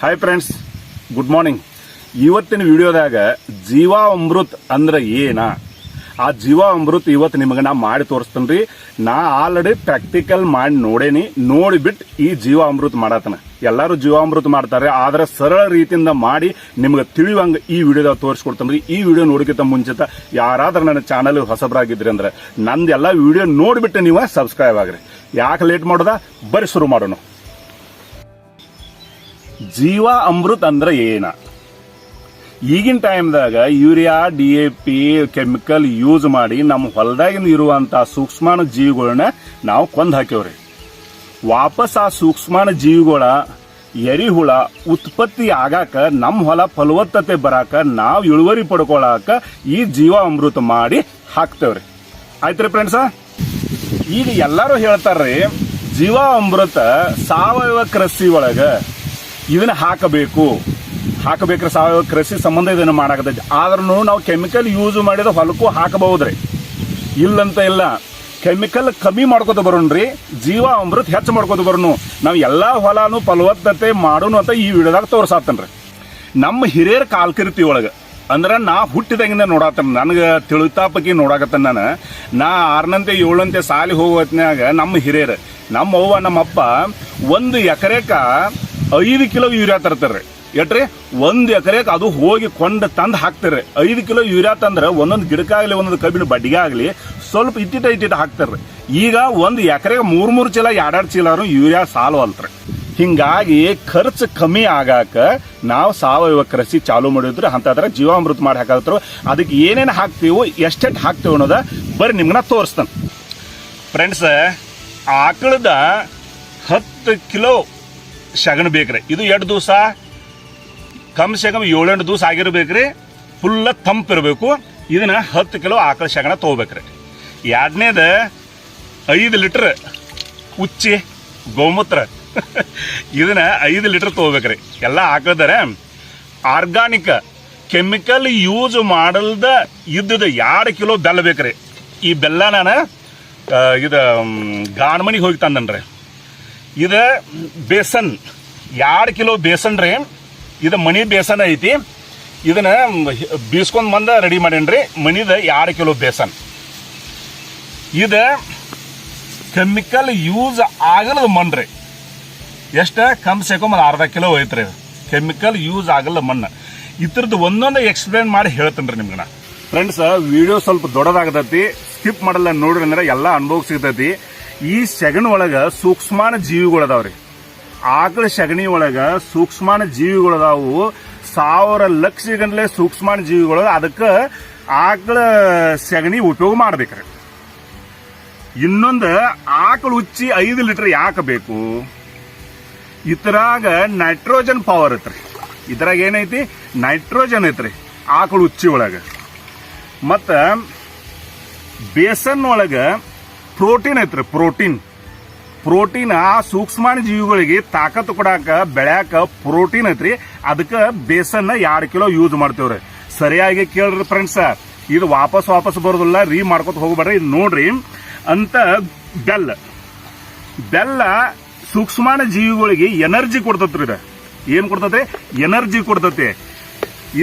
Hi friends, good morning. ಇವತ್ತಿನ ವಿಡಿಯೋದಾಗ ಜೀವಾಮೃತ್ ಅಂದ್ರೆ ಏನ, ಆ ಜೀವಾಮೃತ್ ಇವತ್ತು ನಿಮಗೆ ನಾ ಮಾಡಿ ತೋರಿಸ್ತೇನ್ರಿ. ನಾ ಆಲ್ರೆಡಿ ಪ್ರಾಕ್ಟಿಕಲ್ ಮಾಡಿ ನೋಡೇನಿ, ನೋಡಿಬಿಟ್ಟು ಈ ಜೀವಾಮೃತ್ ಮಾಡತನ. ಎಲ್ಲಾರು ಜೀವಾಮೃತ ಮಾಡ್ತಾರೆ, ಆದ್ರೆ ಸರಳ ರೀತಿಯಿಂದ ಮಾಡಿ ನಿಮ್ಗೆ ತಿಳಿಯುವಂಗ ಈ ವಿಡಿಯೋದಾಗ ತೋರಿಸ್ಕೊಡ್ತೇನ್ರಿ. ಈ ವಿಡಿಯೋ ನೋಡಕ್ಕಿಂತ ಮುಂಚಿತ ಯಾರಾದ್ರೂ ನನ್ನ ಚಾನಲ್ ಹೊಸಬರಾಗಿದ್ರಿ ಅಂದ್ರೆ ನಂದೆಲ್ಲ ವಿಡಿಯೋ ನೋಡ್ಬಿಟ್ಟು ನೀವು ಸಬ್ಸ್ಕ್ರೈಬ್ ಆಗ್ರಿ. ಯಾಕೆ ಲೇಟ್ ಮಾಡೋದ, ಬರೀ ಶುರು ಮಾಡೋಣ. ಜೀವಾಮೃತ್ ಅಂದ್ರೆ ಏನ? ಈಗಿನ ಟೈಮ್ದಾಗ ಯೂರಿಯಾ, DAP ಕೆಮಿಕಲ್ ಯೂಸ್ ಮಾಡಿ ನಮ್ಮ ಹೊಲದಾಗಿಂದ ಇರುವಂತ ಸೂಕ್ಷ್ಮಾಣು ಜೀವಿಗಳನ್ನ ನಾವು ಕೊಂದ್ ಹಾಕ್ಯವ್ರಿ. ವಾಪಸ್ ಆ ಸೂಕ್ಷ್ಮಾಣು ಜೀವಿಗಳ ಎರಿಹುಳ ಉತ್ಪತ್ತಿ ಆಗಾಕ, ನಮ್ಮ ಹೊಲ ಫಲವತ್ತತೆ ಬರಾಕ, ನಾವು ಇಳುವರಿ ಪಡ್ಕೊಳಕ ಈ ಜೀವಾಮೃತ ಮಾಡಿ ಹಾಕ್ತೇವ್ರಿ. ಆಯ್ತ್ರಿ ಫ್ರೆಂಡ್ಸ, ಈಗ ಎಲ್ಲಾರು ಹೇಳ್ತಾರ್ರಿ ಜೀವಾಮೃತ ಸಾವಯವ ಕೃಷಿ ಒಳಗ ಇದನ್ನ ಹಾಕಬೇಕ್ರಿ. ಸಾವಯವ ಕೃಷಿ ಸಂಬಂಧ ಇದನ್ನ ಮಾಡಾಕತ್ತೈತಿ. ಆದ್ರೂ ನಾವು ಕೆಮಿಕಲ್ ಯೂಸ್ ಮಾಡಿದ ಹೊಲಕ್ಕೂ ಹಾಕಬಹುದ್ರಿ, ಇಲ್ಲಂತ ಇಲ್ಲ. ಕೆಮಿಕಲ್ ಕಮ್ಮಿ ಮಾಡ್ಕೋತ ಬರೋಣ್ರಿ, ಜೀವಾಮೃತ ಹೆಚ್ಚು ಮಾಡ್ಕೋತ ಬರೋನು. ನಾವು ಎಲ್ಲಾ ಹೊಲಾನು ಫಲವತ್ತತೆ ಮಾಡೋನು ಅಂತ ಈ ವಿಡಿಯೋದಾಗ ತೋರ್ಸಾತನ್ರಿ. ನಮ್ಮ ಹಿರಿಯರ ಕಾಲ್ಕಿರ್ತಿ ಒಳಗ ಅಂದ್ರ ನಾ ಹುಟ್ಟಿದಂಗಿಂದ ನೋಡಾತನ, ನನಗೆ ತಿಳಿತಾಪಕಿ ನೋಡಾಕತ್ತನ. ನಾ 6ನಂತೆ 7ನಂತೆ ಸಾಲಿ ಹೋಗೋತ್ನ್ಯಾಗ ನಮ್ಮ ಹಿರಿಯರು, ನಮ್ಮ ಅವ್ವ ನಮ್ಮಪ್ಪ 1 ಎಕರೆಕ 5 ಕಿಲೋ ಯೂರಿಯಾ ತರ್ತಾರ್ರಿ. ಎಟ್ರಿ 1 ಎಕರೆಕ್ ಅದು ಹೋಗಿ ಕೊಂಡ ತಂದ್ ಹಾಕ್ತಾರ್ರಿ. 5 ಕಿಲೋ ಯೂರಿಯಾ ತಂದ್ರ ಒಂದೊಂದು ಗಿಡಕ್ಕಾಗ್ಲಿ ಒಂದೊಂದು ಕಬ್ಬಿನ ಬಡ್ಡಿಗೆ ಆಗ್ಲಿ ಸ್ವಲ್ಪ ಇಟ್ಟಿಟ ಹಾಕ್ತಾರ್ರಿ. ಈಗ 1 ಎಕರೆಗೆ 3 ಚೀಲ 2 ಚೀಲ ಯೂರಿಯಾ ಸಾಲವಲ್ತ್ರಿ. ಹಿಂಗಾಗಿ ಖರ್ಚು ಕಮ್ಮಿ ಆಗಾಕ ನಾವು ಸಾವಯವ ಕೃಷಿ ಚಾಲು ಮಾಡಿದ್ರು. ಅಂತಂದ್ರೆ ಜೀವಾಮೃತ ಮಾಡಿ ಹಾಕತ್ರು. ಅದಕ್ಕೆ ಏನೇನು ಹಾಕ್ತೀವೋ ಎಷ್ಟೆಷ್ಟು ಹಾಕ್ತೀವಿ ಅನ್ನೋದ ಬರ್ರಿ ನಿಮ್ಗೆ ನಾ ತೋರಿಸ್ತಾನೆ. ಫ್ರೆಂಡ್ಸ್, ಆಕಳದ 10 ಕಿಲೋ ಶಗಣ ಬೇಕ್ರಿ. ಇದು 2 ದಿವಸ ಕಮ್ ಸೆ ಕಮ್ 7-8 ದಿವಸ ಆಗಿರ್ಬೇಕ್ರಿ. ಫುಲ್ಲ ತಂಪಿರಬೇಕು. ಇದನ್ನ 10 ಕಿಲೋ ಆಕಳ ಶಗಣ ತಗೋಬೇಕ್ರಿ. 2ನೇದ 5 ಲೀಟರ್ ಉಚ್ಚಿ ಗೋಮೂತ್ರ ಇದನ್ನ 5 ಲೀಟರ್ ತಗೋಬೇಕ್ರಿ. ಎಲ್ಲ ಆಕಳದಾರೆ ಆರ್ಗಾನಿಕ್ ಕೆಮಿಕಲ್ ಯೂಸ್ ಮಾಡಲ್ದ ಇದ್ದದ 2 ಕಿಲೋ ಬೆಲ್ಲ ಬೇಕ್ರಿ. ಈ ಬೆಲ್ಲ ನಾನು ಇದು ಗಾಣಮನಿಗೆ ಹೋಗಿ ತಂದನ್ರಿ. ಇದು ಬೇಸನ್ 2 ಕಿಲೋ ಬೇಸನ್ ರೀ. ಇದು ಮನಿ ಬೇಸನ್ ಐತಿ. ಇದನ್ನ ಬೀಸ್ಕೊಂಡ್ ಬಂದ ರೆಡಿ ಮಾಡೇನ್ರಿ. ಮನಿದ 2 ಕಿಲೋ ಬೇಸನ್. ಇದು ಕೆಮಿಕಲ್ ಯೂಸ್ ಆಗಲ್ಲದ ಮಣ್ಣ್ರಿ. ಎಷ್ಟ ಕಮ್ ಸೆ ಕಮ್ 1/2 ಕಿಲೋ ಐತ್ರಿ ಕೆಮಿಕಲ್ ಯೂಸ್ ಆಗಲ್ಲ ಮಣ್ಣು. ಇದ್ರದ್ದು ಒಂದೊಂದು ಎಕ್ಸ್ಪ್ಲೇನ್ ಮಾಡಿ ಹೇಳ್ತೇನ್ರಿ ನಿಮ್ಗೆ. ಫ್ರೆಂಡ್ಸ್, ವಿಡಿಯೋ ಸ್ವಲ್ಪ ದೊಡ್ಡದಾಗತೈತಿ, ಸ್ಕಿಪ್ ಮಾಡಲ್ಲ ನೋಡ್ರಿ ಅಂದ್ರೆ ಎಲ್ಲ ಅನುಭವ ಸಿಗ್ತೈತಿ. ಈ ಸೆಗಣಿ ಒಳಗ ಸೂಕ್ಷ್ಮಾಣು ಜೀವಿಗಳದಾವ್ರಿ. ಆಕಳ ಸಗಣಿ ಒಳಗ ಸೂಕ್ಷ್ಮಾಣು ಜೀವಿಗಳದಾವು. 1000 ಲಕ್ಷ ಗಂಟ್ಲೆ ಸೂಕ್ಷ್ಮಾಣು ಜೀವಿಗಳು. ಅದಕ್ಕೆ ಆಕಳ ಸಗಣಿ ಉಪಯೋಗ ಮಾಡ್ಬೇಕ್ರಿ. ಇನ್ನೊಂದು ಆಕಳ ಉಚ್ಚಿ 5 ಲೀಟರ್ ಯಾಕೆ ಬೇಕು? ಇದ್ರಾಗ ನೈಟ್ರೋಜನ್ ಪವರ್ ಐತ್ರಿ. ಇದ್ರಾಗ ಏನೈತಿ? ನೈಟ್ರೋಜನ್ ಐತ್ರಿ ಆಕಳ ಉಚ್ಚಿ ಒಳಗ. ಮತ್ತ ಬೇಸನ್ ಒಳಗ ಪ್ರೋಟೀನ್ ಐತ್ರಿ. ಪ್ರೋಟೀನ್ ಆ ಸೂಕ್ಷ್ಮಾಣು ಜೀವಿಗಳಿಗೆ ತಾಕತ್ತು ಕೊಡಾಕ, ಬೆಳ್ಯಾಕ ಪ್ರೋಟೀನ್ ಐತ್ರಿ. ಅದಕ್ಕೆ ಬೇಸನ್ನ 2 ಕಿಲೋ ಯೂಸ್ ಮಾಡ್ತೇವ್ರಿ. ಸರಿಯಾಗಿ ಕೇಳ್ರಿ ಫ್ರೆಂಡ್ಸ್, ಇದು ವಾಪಸ್ ಬರೋದಿಲ್ಲ, ರೀ ಮಾಡ್ಕೊತ ಹೋಗ್ಬೇಡ್ರಿ. ಇದು ನೋಡ್ರಿ ಅಂತ ಬೆಲ್ಲ ಸೂಕ್ಷ್ಮಾಣು ಜೀವಿಗಳಿಗೆ ಎನರ್ಜಿ ಕೊಡ್ತತ್ರಿ. ಇದು ಏನ್ ಕೊಡ್ತತೆ? ಎನರ್ಜಿ ಕೊಡ್ತತೆ.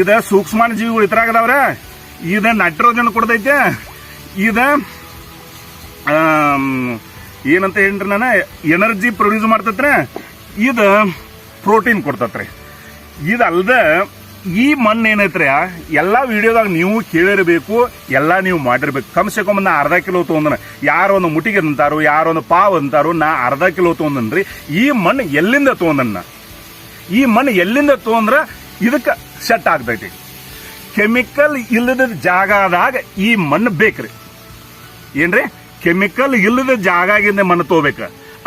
ಇದ ಸೂಕ್ಷ್ಮಾಣು ಜೀವಿಗಳು ಇದ್ರಾಗದವ್ರ. ಇದ ನೈಟ್ರೋಜನ್ ಕೊಡ್ತೈತೆ. ಇದ ಏನಂತ ಹೇಳ್ರಿ, ನಾನು ಎನರ್ಜಿ ಪ್ರೊಡ್ಯೂಸ್ ಮಾಡ್ತತ್ರಿ. ಇದು ಪ್ರೋಟೀನ್ ಕೊಡ್ತತ್ರಿ. ಇದಲ್ದ ಈ ಮಣ್ಣು ಏನೈತ್ರಿ, ಎಲ್ಲಾ ವಿಡಿಯೋದಾಗ ನೀವು ಕೇಳಿರ್ಬೇಕು, ಎಲ್ಲಾ ನೀವು ಮಾಡಿರ್ಬೇಕು. ಕಮ್ ಸೆ ಕಮ್ ನಾ 1/2 ಕಿಲೋ ತಗೊಂಡನ. ಯಾರೋ ಒಂದು ಮುಟಿಗೆ ಅಂತಾರೋ, ಯಾರೋ ಒಂದು ಪಾವ್ ಅಂತಾರೋ, ನಾ 1/2 ಕಿಲೋ ತಗೊಂಡನ್ರಿ. ಈ ಮಣ್ಣು ಎಲ್ಲಿಂದ ತಗೊಂಡನ್ನ? ಈ ಮಣ್ಣು ಎಲ್ಲಿಂದ ತಗೊಂಡ್ರ ಇದಕ್ಕೆ ಸೆಟ್ ಆಗ್ತೈತಿ. ಕೆಮಿಕಲ್ ಇಲ್ಲದ ಜಾಗದಾಗ ಈ ಮಣ್ಣು ಬೇಕ್ರಿ. ಏನ್ರಿ? ಕೆಮಿಕಲ್ ಇಲ್ಲದ ಜಾಗಾಗಿಂದ ಮಣ್ಣು ತಗೋಬೇಕ.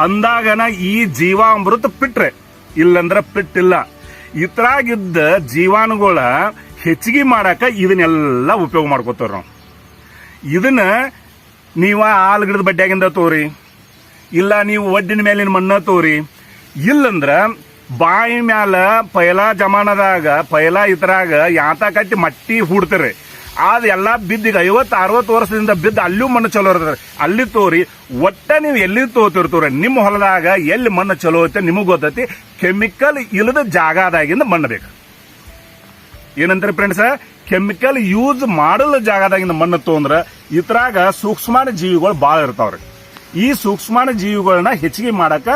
ಅಂದಾಗನ ಈ ಜೀವಾಮೃತ ಪಿಟ್ರೆ, ಇಲ್ಲಂದ್ರ ಪಿಟ್ಟಿಲ್ಲ. ಇದ್ರಾಗಿದ್ದ ಜೀವಾಣುಗಳ ಹೆಚ್ಚಿಗೆ ಮಾಡಾಕ ಇದನ್ನೆಲ್ಲ ಉಪಯೋಗ ಮಾಡ್ಕೋತಾರ ನಾವು. ಇದನ್ನ ನೀವ ಆಲಗಿಡದ ಬಡ್ಡ್ಯಾಗಿಂದ ತೋರಿ, ಇಲ್ಲ ನೀವು ಒಡ್ಡಿನ ಮೇಲಿನ ಮಣ್ಣ ತೋರಿ, ಇಲ್ಲಂದ್ರ ಬಾಯಿ ಮ್ಯಾಲ ಪೈಲಾ ಜಮಾನದಾಗ ಇದ್ರಾಗ ಯಾತ ಕಟ್ಟಿ ಮಟ್ಟಿ ಹೂಡ್ತಾರ್ರಿ. ಅದೆಲ್ಲ ಬಿದ್ದ 50-60 ವರ್ಷದಿಂದ ಬಿದ್ದು ಅಲ್ಲೂ ಮಣ್ಣು ಚಲೋ ಇರ್ತದೆ. ಅಲ್ಲಿ ತೋರಿ ಒಟ್ಟ ನೀವು ಎಲ್ಲಿ ತೋತಿರ್ತವ್ರಿ ನಿಮ್ಮ ಹೊಲದಾಗ ಎಲ್ಲಿ ಮಣ್ಣು ಚಲೋ ಐತೆ ನಿಮಗ್ ಗೊತ್ತೈತಿ. ಕೆಮಿಕಲ್ ಇಲ್ಲದ ಜಾಗದಾಗಿಂದ ಮಣ್ಣು ಬೇಕು. ಏನಂತಾರೆ ಫ್ರೆಂಡ್ಸ್, ಕೆಮಿಕಲ್ ಯೂಸ್ ಮಾಡಲ್ಲ ಜಾಗದಾಗಿಂದ ಮಣ್ಣು ತೊಂದ್ರ ಇದ್ರಾಗ ಸೂಕ್ಷ್ಮಾಣು ಜೀವಿಗಳು ಬಾಳ ಇರ್ತಾವ್ರಿ. ಈ ಸೂಕ್ಷ್ಮಾಣು ಜೀವಿಗಳನ್ನ ಹೆಚ್ಚಿಗೆ ಮಾಡಕ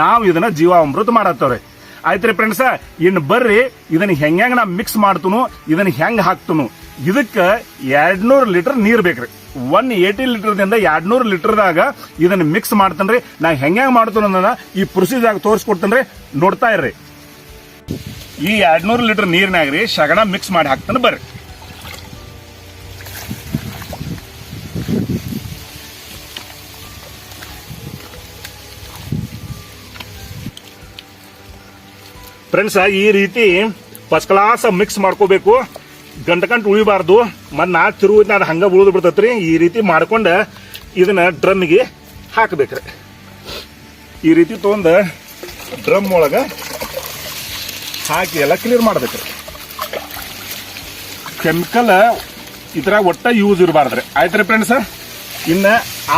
ನಾವು ಇದನ್ನ ಜೀವಾಮೃತ ಮಾಡತ್ತವ್ರಿ. ಆಯ್ತ್ರಿ ಫ್ರೆಂಡ್ಸ್, ಇನ್ನು ಬರ್ರಿ ಇದನ್ನ ಹೆಂಗ ನಾ ಮಿಕ್ಸ್ ಮಾಡ್ತನು, ಇದನ್ನ ಹೆಂಗ್ ಹಾಕ್ತನು. ಇದಕ್ಕ 200 ಲೀಟರ್ ನೀರ್ ಬೇಕ್ರಿ. 180 ಲೀಟರ್ದಿಂದ 200 ಲೀಟರ್ದಾಗ ಇದನ್ನ ಮಿಕ್ಸ್ ಮಾಡ್ತನ್ರಿ. ನಾ ಹೆಂಗ ಮಾಡ್ತನ ಈ ಪ್ರೊಸೀಜರ್ ತೋರಿಸ್ಕೊಡ್ತೇನ್ರಿ, ನೋಡ್ತಾ ಇರ್ರಿ. ಈ 200 ಲೀಟರ್ ನೀರಿನಾಗ್ರಿ ಶಗಣ ಮಿಕ್ಸ್ ಮಾಡಿ ಹಾಕ್ತಾನೆ ಬರ್ರಿ. ಫ್ರೆಂಡ್ಸ್, ಈ ರೀತಿ ಫಸ್ಟ್ ಕ್ಲಾಸ್ ಮಿಕ್ಸ್ ಮಾಡ್ಕೋಬೇಕು. ಗಂಟು ಉಳಿಬಾರ್ದು. ಮತ್ ನಾ ತಿರುಗಿ ಅದು ಹಂಗ ಉಳಿದು ಬಿಡ್ತೈತ್ರಿ. ಈ ರೀತಿ ಮಾಡ್ಕೊಂಡ ಇದನ್ನ ಡ್ರಮ್ಗೆ ಹಾಕ್ಬೇಕ್ರಿ. ಈ ರೀತಿ ತೊಗೊಂಡ ಡ್ರಮ್ ಒಳಗ ಹಾಕಿ ಎಲ್ಲ ಕ್ಲಿಯರ್ ಮಾಡ್ಬೇಕ್ರಿ. ಕೆಮಿಕಲ್ ಇದ್ರಾಗ ಒಟ್ಟ ಯೂಸ್ ಇರಬಾರ್ದ್ರಿ. ಆಯ್ತ್ರಿ ಫ್ರೆಂಡ್ಸ್, ಇನ್ನ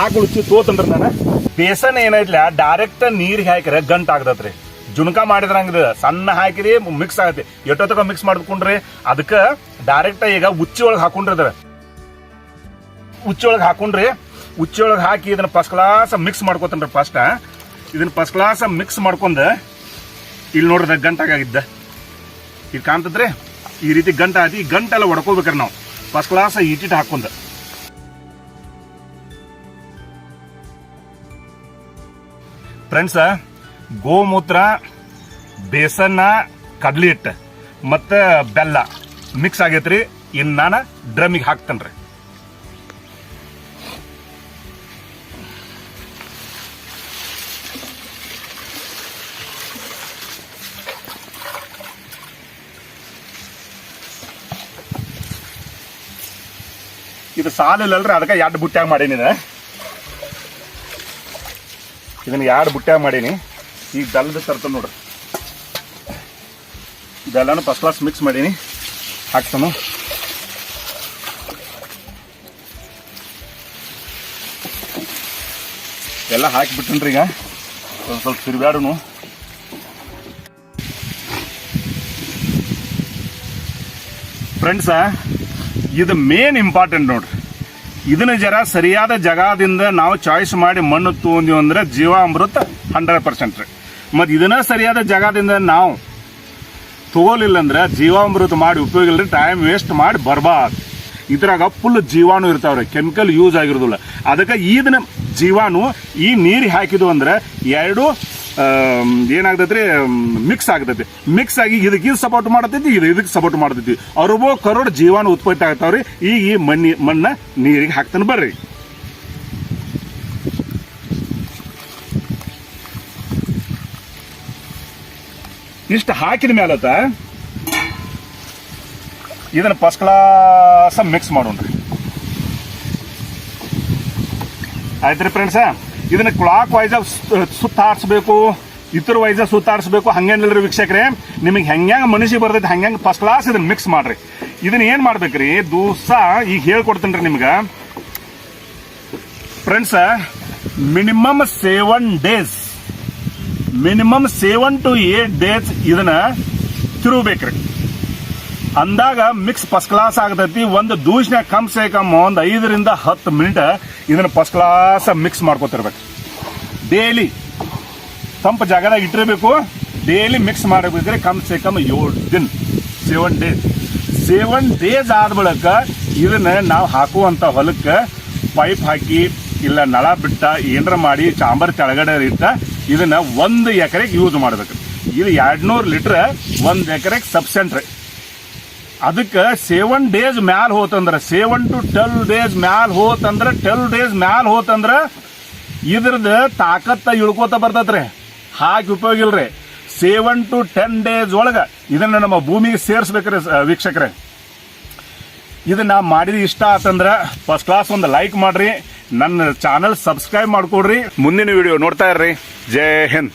ಆಗುಳಿಸಿ ತೋತನ್ರಿ ನಾನು. ಬೇಸನ್ ಏನೈತ್ಲ ಡೈರೆಕ್ಟ್ ನೀರಿಗೆ ಹಾಕಿದ್ರೆ ಗಂಟು ಆಗ್ತತ್ರಿ. ಜುನ್ಕ ಮಾಡಿದ್ರಂಗ ಸಣ್ಣ ಹಾಕಿರಿ ಮಿಕ್ಸ್ ಆಗತ್ತೆ. ಎಷ್ಟೊತ್ತಕ ಮಿಕ್ಸ್ ಮಾಡ್ಕೊಂಡ್ರಿ ಅದಕ್ಕ ಡೈರೆಕ್ಟ್ ಈಗ ಉಚ್ಚಿ ಒಳಗೆ ಹಾಕೊಂಡ್ರಿ. ಉಚ್ಚಿ ಒಳಗೆ ಹಾಕಿ ಇದನ್ನ ಫಸ್ಟ್ ಕ್ಲಾಸ್ ಮಿಕ್ಸ್ ಮಾಡ್ಕೋತನ್ರಿ. ಫಸ್ಟ್ ಇದನ್ನ ಫಸ್ಟ್ ಕ್ಲಾಸ್ ಮಿಕ್ಸ್ ಮಾಡ್ಕೊಂಡ ಇಲ್ಲಿ ನೋಡ್ರಿ ಗಂಟಾಗಿದ್ದ ಇದು ಕಾಣ್ತದ್ರಿ. ಈ ರೀತಿ ಗಂಟ ಆಗಿ ಈ ಗಂಟೆಲ್ಲ ಹೊಡ್ಕೋಬೇಕ್ರಿ ನಾವು ಫಸ್ಟ್ ಕ್ಲಾಸ್ ಇಟ್ಟಿಟ್ಟು ಹಾಕೊಂಡ. ಫ್ರೆಂಡ್ಸ್, ಗೋಮೂತ್ರ, ಬೇಸನ್ನ, ಕಡ್ಲಿ ಹಿಟ್ಟು ಮತ್ತ ಬೆಲ್ಲ ಮಿಕ್ಸ್ ಆಗೈತ್ರಿ. ಇನ್ನು ನಾನು ಡ್ರಮ್ಮಿಗೆ ಹಾಕ್ತೇನ್ರಿ. ಇದು ಸಾಲಿಲ್ಲಲ್ರಿ, ಅದಕ್ಕೆ 2 ಬುಟ್ಟ್ಯಾಗ ಮಾಡೀನಿ. ಇದನ್ನ 2 ಬುಟ್ಟ್ಯಾಗ ಮಾಡೀನಿ. ಈಗ ಬೆಲ್ಲದ ತರ್ತೇನೆ ನೋಡ್ರಿ. ಬೆಲ್ಲನ ಫಸ್ಟ್ ಕ್ಲಾಸ್ ಮಿಕ್ಸ್ ಮಾಡೀನಿ, ಹಾಕ್ತಾನು. ಎಲ್ಲ ಹಾಕಿಬಿಟ್ಟನ್ರಿ. ಈಗ ಒಂದು ಸ್ವಲ್ಪ ತಿರುಗಾಡುನು. ಫ್ರೆಂಡ್ಸ, ಇದು ಮೇನ್ ಇಂಪಾರ್ಟೆಂಟ್ ನೋಡ್ರಿ. ಇದನ್ನ ಜರ ಸರಿಯಾದ ಜಾಗದಿಂದ ನಾವು ಚಾಯ್ಸ್ ಮಾಡಿ ಮಣ್ಣು ತಗೊಂಡಿವಿ ಅಂದ್ರೆ ಜೀವಾಮೃತ 100% ರೀ. ಮತ್ ಇದನ್ನ ಸರಿಯಾದ ಜಾಗದಿಂದ ನಾವು ತಗೋಲಿಲ್ಲ ಅಂದ್ರೆ ಜೀವಾಮೃತ ಮಾಡಿ ಉಪಯೋಗ ಇಲ್ರಿ. ಟೈಮ್ ವೇಸ್ಟ್ ಮಾಡಿ ಬರ್ಬಾರ್ದು. ಇದ್ರಾಗ ಫುಲ್ ಜೀವಾಣು ಇರ್ತಾವ್ರಿ, ಕೆಮಿಕಲ್ ಯೂಸ್ ಆಗಿರೋದಿಲ್ಲ. ಅದಕ್ಕೆ ಇದನ್ನ ಜೀವಾಣು ಈ ನೀರಿಗೆ ಹಾಕಿದ್ವು ಅಂದ್ರೆ 2 ಏನಾಗ್ತೈತ್ರಿ ಮಿಕ್ಸ್ ಆಗ್ತೈತಿ. ಮಿಕ್ಸ್ ಆಗಿ ಇದಕ್ಕೆ ಸಪೋರ್ಟ್ ಮಾಡತೈತಿ, ಇದಕ್ಕೆ ಸಪೋರ್ಟ್ ಮಾಡ್ತೈತಿ. 60 ಕರೋಡ್ ಜೀವಾಣು ಉತ್ಪತ್ತಿ ಆಗ್ತಾವ್ರಿ. ಈಗ ಈ ಮಣ್ಣ ನೀರಿಗೆ ಹಾಕ್ತಾನೆ ಬರ್ರಿ. ಇಷ್ಟು ಹಾಕಿದ ಮೇಲತ್ತ ಇದನ್ನ ಫಸ್ಟ್ ಕ್ಲಾಸ್ ಮಿಕ್ಸ್ ಮಾಡೋಣ್ರಿ. ಆಯ್ತ್ರಿ ಫ್ರೆಂಡ್ಸ್, ಇದನ್ನ ಕ್ಲಾಕ್ ವೈಸ್ ಸುತ್ತಾಡ್ಸ್ಬೇಕು, ಇತರ ವೈಸ್ ಸುತ್ತಾಡ್ಸ್ಬೇಕು. ಹಂಗೇನಿಲ್ರಿ ವೀಕ್ಷಕ್ರೆ, ನಿಮಗೆ ಹೆಂಗ ಮನುಷ್ಯ ಬರ್ತೈತಿ ಹಂಗ ಫಸ್ಟ್ ಕ್ಲಾಸ್ ಇದನ್ನ ಮಿಕ್ಸ್ ಮಾಡ್ರಿ. ಇದನ್ನ ಏನ್ ಮಾಡ್ಬೇಕ್ರಿ ದಿವಸ ಈಗ ಹೇಳ್ಕೊಡ್ತೇನ್ರಿ ನಿಮ್ಗ. Friends, minimum 7 days, minimum 7 to 8 days ಇದನ್ನ ತಿರುಗಬೇಕ್ರಿ. ಅಂದಾಗ ಮಿಕ್ಸ್ ಫಸ್ಟ್ ಕ್ಲಾಸ್ ಆಗತೈತಿ. ಒಂದು ದೂಷ್ನ್ಯಾಗ ಕಮ್ ಸೇ ಕಮ್ 5 ರಿಂದ 10 ಮಿನಿಟ್ ಇದನ್ನ ಫಸ್ಟ್ ಕ್ಲಾಸ್ ಮಿಕ್ಸ್ ಮಾಡ್ಕೊತಿರ್ಬೇಕು. ಡೈಲಿ ತಂಪ ಜಾಗದಾಗ ಇಟ್ಟಿರ್ಬೇಕು. ಡೈಲಿ ಮಿಕ್ಸ್ ಮಾಡಬೇಕ್ರೆ ಕಮ್ ಸೇ ಕಮ್ 7 ದಿನ, 7 ಡೇಸ್. 7 ಡೇಸ್ ಆದ ಬಳಿಕ ಇದನ್ನ ನಾವು ಹಾಕುವಂತ ಹೊಲಕ್ಕೆ ಪೈಪ್ ಹಾಕಿ ಇಲ್ಲ ನಳ ಬಿಟ್ಟ ಏನರ ಮಾಡಿ ಚಾಂಬರ್ ಕೆಳಗಡೆ ಇಟ್ಟ ಇದನ್ನ 1 ಎಕರೆಗೆ ಯೂಸ್ ಮಾಡ್ಬೇಕು. ಇದು 200 ಲೀಟರ್ 1 ಎಕರೆಗೆ ಸಬ್ಸೆಂಟ್ ರೀ. ಅದಕ್ಕೆ 7 ಡೇಸ್ ಮ್ಯಾಲ ಹೋತಂದ್ರ 7 to 12 ಡೇಸ್ ಮ್ಯಾಲ ಹೋತಂದ್ರ 12 ಡೇಸ್ ಮ್ಯಾಲ ಹೋತಂದ್ರ ಇದ್ರದ್ದು ತಾಕತ್ತ ಇಳ್ಕೋತ ಬರ್ತೈತ್ರಿ. ಹಾಕಿ ಉಪಯೋಗ ಇಲ್ರಿ. 7 to 10 ಡೇಸ್ ಒಳಗ ಇದನ್ನ ನಮ್ಮ ಭೂಮಿಗೆ ಸೇರಿಸ್ಬೇಕ್ರಿ ವೀಕ್ಷಕರೇ. ಇದನ್ನ ಮಾಡಿದ ಇಷ್ಟ ಆತಂದ್ರ ಫಸ್ಟ್ ಕ್ಲಾಸ್ ಒಂದು ಲೈಕ್ ಮಾಡ್ರಿ, ನನ್ನ ಚಾನಲ್ ಸಬ್ಸ್ಕ್ರೈಬ್ ಮಾಡ್ಕೊಡ್ರಿ. ಮುಂದಿನ ವಿಡಿಯೋ ನೋಡ್ತಾ ಇರ್ರಿ. ಜೈ ಹಿಂದ್.